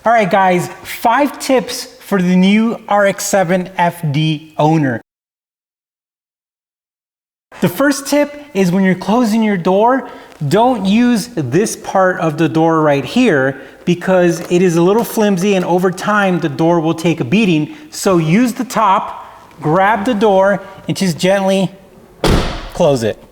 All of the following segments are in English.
All right guys, 5 tips for the new RX-7 FD owner. The first tip is when you're closing your door, don't use this part of the door right here because it is a little flimsy and over time the door will take a beating. So use the top, grab the door and just gently close it.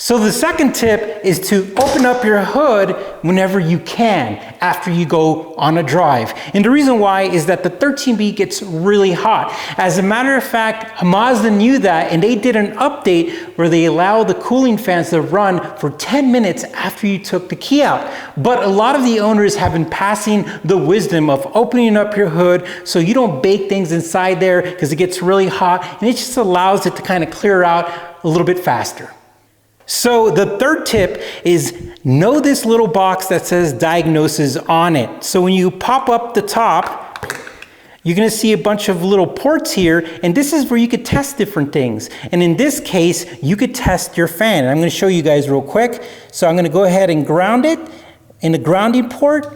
So the second tip is to open up your hood whenever you can after you go on a drive. And the reason why is that the 13B gets really hot. As a matter of fact, Mazda knew that and they did an update where they allow the cooling fans to run for 10 minutes after you took the key out. But a lot of the owners have been passing the wisdom of opening up your hood so you don't bake things inside there because it gets really hot and it just allows it to kind of clear out a little bit faster. So the third tip is know this little box that says diagnosis on it. So when you pop up the top, you're gonna see a bunch of little ports here, and this is where you could test different things. And in this case, you could test your fan. And I'm gonna show you guys real quick. So I'm gonna go ahead and ground it in the grounding port,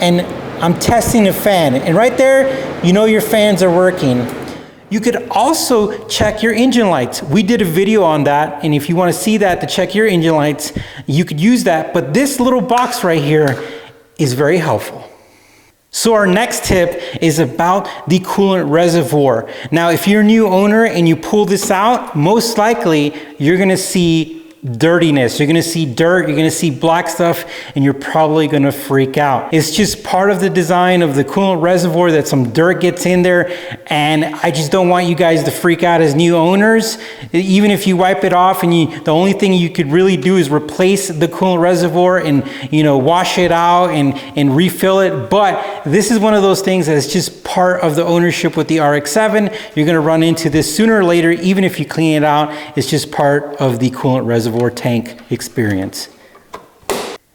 and I'm testing the fan. And right there, you know your fans are working. You could also check your engine lights. We did a video on that, and if you want to see that to check your engine lights, you could use that. But this little box right here is very helpful. So our next tip is about the coolant reservoir. Now, if you're a new owner and you pull this out, most likely you're gonna see dirtiness. You're gonna see dirt, you're gonna see black stuff, and you're probably gonna freak out. It's just part of the design of the coolant reservoir that some dirt gets in there, and I just don't want you guys to freak out as new owners. Even if you wipe it off and the only thing you could really do is replace the coolant reservoir and wash it out and refill it. But this is one of those things that's just part of the ownership with the RX-7. You're gonna run into this sooner or later, even if you clean it out. It's just part of the coolant reservoir tank experience.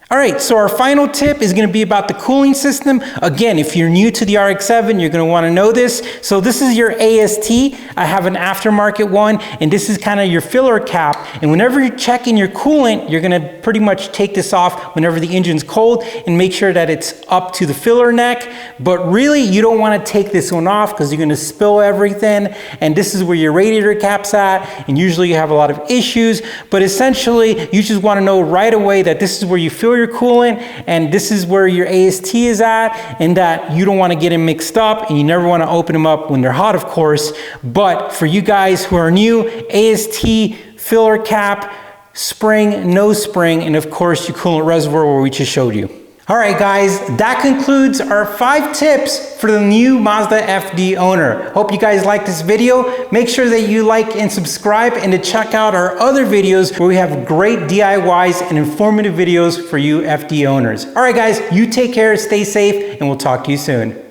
All right, so our final tip is gonna be about the cooling system. Again, if you're new to the RX-7, you're gonna wanna know this. So this is your AST. I have an aftermarket one, and this is kind of your filler cap. And whenever you're checking your coolant, you're gonna pretty much take this off whenever the engine's cold and make sure that it's up to the filler neck. But really, you don't wanna take this one off because you're gonna spill everything. And this is where your radiator cap's at, and usually you have a lot of issues. But essentially, you just wanna know right away that this is where you fill your coolant and this is where your AST is at, and that you don't want to get them mixed up, and you never want to open them up when they're hot, of course. But for you guys who are new, AST, filler cap, spring, no spring, and of course your coolant reservoir where we just showed you. All right guys, that concludes our 5 tips for the new Mazda FD owner. Hope you guys like this video. Make sure that you like and subscribe, and to check out our other videos where we have great DIYs and informative videos for you FD owners. All right guys, you take care, stay safe, and we'll talk to you soon.